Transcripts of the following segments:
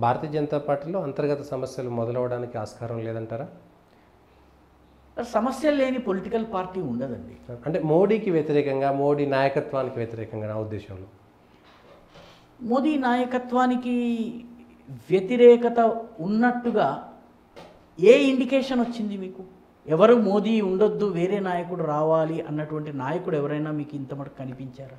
భారతీయ జనతా పార్టీలో అంతర్గత సమస్యలు మొదలవడానికి ఆస్కారం లేదంటారా? సమస్యలు లేని పొలిటికల్ పార్టీ ఉండదండి. అంటే మోడీకి వ్యతిరేకంగా, మోడీ నాయకత్వానికి వ్యతిరేకంగా నా ఉద్దేశంలో. మోదీ నాయకత్వానికి వ్యతిరేకత ఉన్నట్టుగా ఏ ఇండికేషన్ వచ్చింది మీకు? ఎవరు మోదీ ఉండొద్దు, వేరే నాయకుడు రావాలి అన్నటువంటి నాయకుడు ఎవరైనా మీకు ఇంతమటుకు కనిపించారా?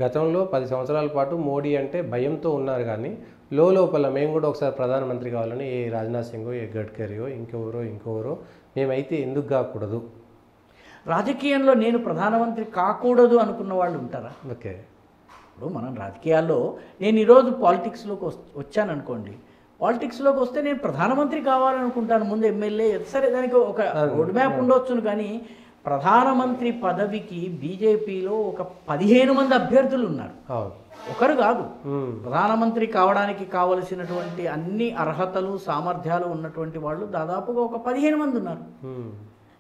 గతంలో 10 సంవత్సరాల పాటు మోడీ అంటే భయంతో ఉన్నారు, కానీ లోపల మేము కూడా ఒకసారి ప్రధానమంత్రి కావాలని ఏ రాజ్నాథ్ సింగో, ఏ గడ్కరీయో, ఇంకెవరో మేమైతే ఎందుకు కాకూడదు? రాజకీయంలో నేను ప్రధానమంత్రి కాకూడదు అనుకున్న వాళ్ళు ఉంటారా? ఓకే. ఇప్పుడు మనం రాజకీయాల్లో నేను ఈరోజు పాలిటిక్స్లోకి వచ్చాననుకోండి, పాలిటిక్స్లోకి వస్తే నేను ప్రధానమంత్రి కావాలనుకుంటాను, ముందు ఎమ్మెల్యే, సరే దానికి ఒక రోడ్ మ్యాప్ ఉండొచ్చును, కానీ ప్రధానమంత్రి పదవికి బీజేపీలో ఒక 15 మంది అభ్యర్థులు ఉన్నారు, ఒకరు కాదు. ప్రధానమంత్రి కావడానికి కావలసినటువంటి అన్ని అర్హతలు సామర్థ్యాలు ఉన్నటువంటి వాళ్ళు దాదాపుగా ఒక 15 మంది ఉన్నారు.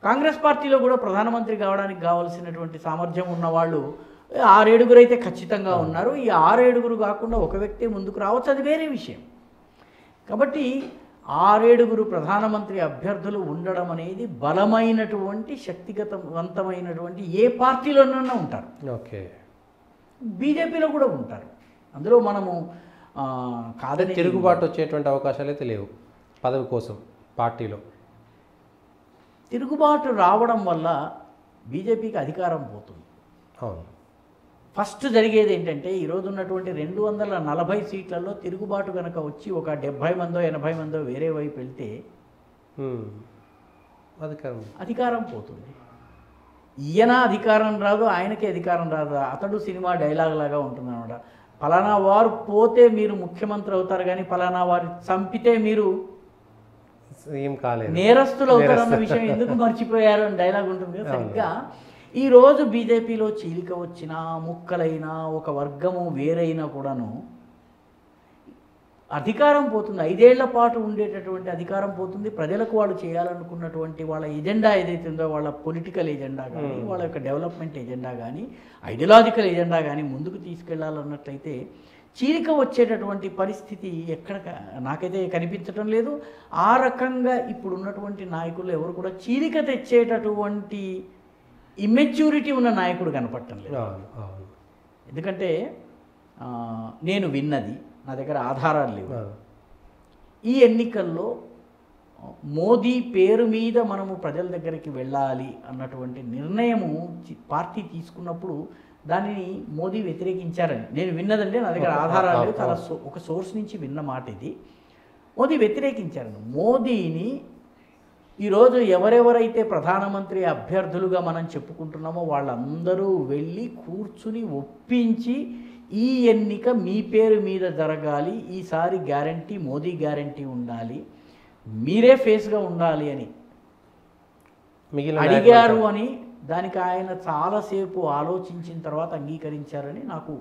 కాంగ్రెస్ పార్టీలో కూడా ప్రధానమంత్రి కావడానికి కావలసినటువంటి సామర్థ్యం ఉన్నవాళ్ళు 6-7 అయితే ఖచ్చితంగా ఉన్నారు. ఈ 6-7 కాకుండా ఒక వ్యక్తి ముందుకు రావచ్చు, అది వేరే విషయం. కాబట్టి 6-7 ప్రధానమంత్రి అభ్యర్థులు ఉండడం అనేది బలమైనటువంటి శక్తిగతవంతమైనటువంటి ఏ పార్టీలోనైనా ఉంటారు. ఓకే. బీజేపీలో కూడా ఉంటారు. అందులో మనము కాదని తిరుగుబాటు వచ్చేటువంటి అవకాశాలు అయితే లేవు పదవి కోసం పార్టీలో. తిరుగుబాటు రావడం వల్ల బీజేపీకి అధికారం పోతుంది. అవును. ఫస్ట్ జరిగేది ఏంటంటే, ఈరోజు ఉన్నటువంటి 240 సీట్లలో తిరుగుబాటు కనుక వచ్చి ఒక 70 మందో 80 మందో వేరే వైపు వెళ్తే అధికారం పోతుంది. ఈయన అధికారం రాదు, ఆయనకి అధికారం రాదు. అతడు సినిమా డైలాగ్ లాగా ఉంటుంది అనమాట. ఫలానా వారు పోతే మీరు ముఖ్యమంత్రి అవుతారు, కానీ ఫలానా వారు చంపితే మీరు నేరస్తులు అవుతారన్న విషయం ఎందుకు మర్చిపోయారు అని డైలాగ్ ఉంటుంది కదా. సరిగ్గా ఈరోజు బీజేపీలో చీలిక వచ్చినా, ముక్కలైనా, ఒక వర్గము వేరైనా కూడాను అధికారం పోతుంది. 5 ఏళ్ల పాటు ఉండేటటువంటి అధికారం పోతుంది. ప్రజలకు వాళ్ళు చేయాలనుకున్నటువంటి వాళ్ళ ఎజెండా ఏదైతే ఉందో, వాళ్ళ పొలిటికల్ ఎజెండా కానీ, వాళ్ళ యొక్క డెవలప్మెంట్ ఎజెండా కానీ, ఐడియాలజికల్ ఎజెండా కానీ ముందుకు తీసుకెళ్లాలన్నట్లయితే చీలిక వచ్చేటటువంటి పరిస్థితి ఎక్కడ నాకైతే కనిపించడం లేదు. ఆ రకంగా ఇప్పుడు ఉన్నటువంటి నాయకులు ఎవరు కూడా చీలిక తెచ్చేటటువంటి ఇమ్మెచ్యూరిటీ ఉన్న నాయకుడు కనపడటం లేదు. ఎందుకంటే నేను విన్నది, నా దగ్గర ఆధారాలు లేవు, ఈ ఎన్నికల్లో మోదీ పేరు మీద మనము ప్రజల దగ్గరికి వెళ్ళాలి అన్నటువంటి నిర్ణయము పార్టీ తీసుకున్నప్పుడు దానిని మోదీ వ్యతిరేకించారని నేను విన్నదంటే, నా దగ్గర ఆధారాలు లేవు, చాలా ఒక సోర్స్ నుంచి విన్న మాట ఇది. మోదీ వ్యతిరేకించారని. మోదీని ఈరోజు ఎవరెవరైతే ప్రధానమంత్రి అభ్యర్థులుగా మనం చెప్పుకుంటున్నామో వాళ్ళందరూ వెళ్ళి కూర్చుని ఒప్పించి, ఈ ఎన్నిక మీ పేరు మీద జరగాలి, ఈసారి గ్యారంటీ మోదీ గ్యారంటీ ఉండాలి, మీరే ఫేస్గా ఉండాలి అని అడిగారు అని, దానికి ఆయన చాలాసేపు ఆలోచించిన తర్వాత అంగీకరించారని నాకు,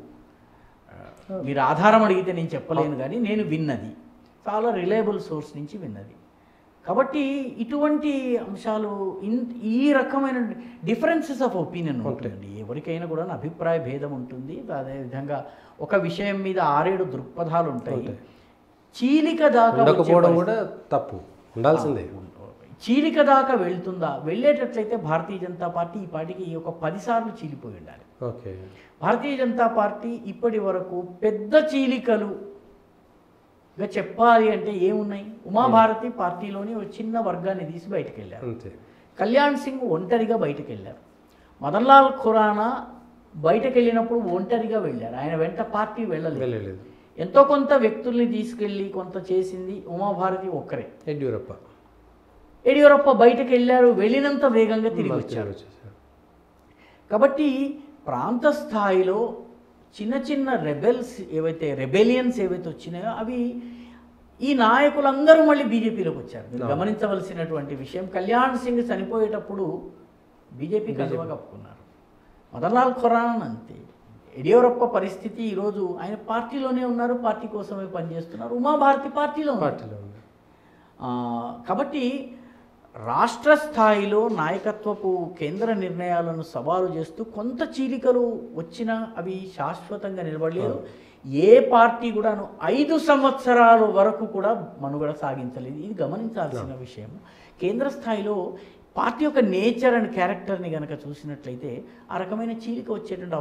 మీరు ఆధారం అడిగితే నేను చెప్పలేను, కానీ నేను విన్నది చాలా రిలయబుల్ సోర్స్ నుంచి విన్నది. కాబట్టి ఇటువంటి అంశాలు, ఈ రకమైన డిఫరెన్సెస్ ఆఫ్ ఒపీనియన్ ఉంటుందండి. ఎవరికైనా కూడా అభిప్రాయ భేదం ఉంటుంది. అదేవిధంగా ఒక విషయం మీద 6-7 దృక్పథాలు ఉంటాయి. చీలిక దాకా కూడా తప్పు ఉండాల్సిందే. చీలిక దాకా వెళ్తుందా? వెళ్ళేటట్లయితే భారతీయ జనతా పార్టీ ఈ పార్టీకి ఒక 10 సార్లు చీలిపోయి ఉండాలి. ఓకే. భారతీయ జనతా పార్టీ ఇప్పటి వరకు పెద్ద చీలికలు చెప్పాలి అంటే ఏమున్నాయి? ఉమాభారతి పార్టీలోని ఒక చిన్న వర్గాన్ని తీసి బయటకు వెళ్ళారు. కళ్యాణ్ సింగ్ ఒంటరిగా బయటకు వెళ్ళారు. మదన్ లాల్ ఖురానా బయటకు వెళ్ళినప్పుడు ఒంటరిగా వెళ్ళారు, ఆయన వెంట పార్టీ వెళ్ళలేదు. ఎంతో కొంత వ్యక్తుల్ని తీసుకెళ్ళి కొంత చేసింది ఉమాభారతి ఒక్కరే. యడియూరప్ప బయటకు వెళ్ళారు, వెళ్ళినంత వేగంగా తిరిగి వచ్చారు. కాబట్టి ప్రాంత స్థాయిలో చిన్న చిన్న రెబెలియన్స్ ఏవైతే వచ్చినాయో అవి ఈ నాయకులందరూ మళ్ళీ బీజేపీలోకి వచ్చారు. మీరు గమనించవలసినటువంటి విషయం, కళ్యాణ్ సింగ్ చనిపోయేటప్పుడు బీజేపీ కండువా కప్పుకున్నారు. మదన్ లాల్ ఖురానా అంతే. యడియూరప్ప పరిస్థితి ఈరోజు ఆయన పార్టీలోనే ఉన్నారు, పార్టీ కోసమే పనిచేస్తున్నారు. ఉమాభారతి పార్టీలో ఉన్నారు. కాబట్టి రాష్ట్ర స్థాయిలో నాయకత్వపు కేంద్ర నిర్ణయాలను సవాలు చేస్తూ కొంత చీలికలు వచ్చినా అవి శాశ్వతంగా నిలబడలేదు. ఏ పార్టీ కూడాను 5 సంవత్సరాల వరకు కూడా మనుగడ సాగించలేదు. ఇది గమనించాల్సిన విషయం. కేంద్ర స్థాయిలో పార్టీ యొక్క నేచర్ అండ్ క్యారెక్టర్ని కనుక చూసినట్లయితే ఆ రకమైన చీలిక వచ్చేటువంటి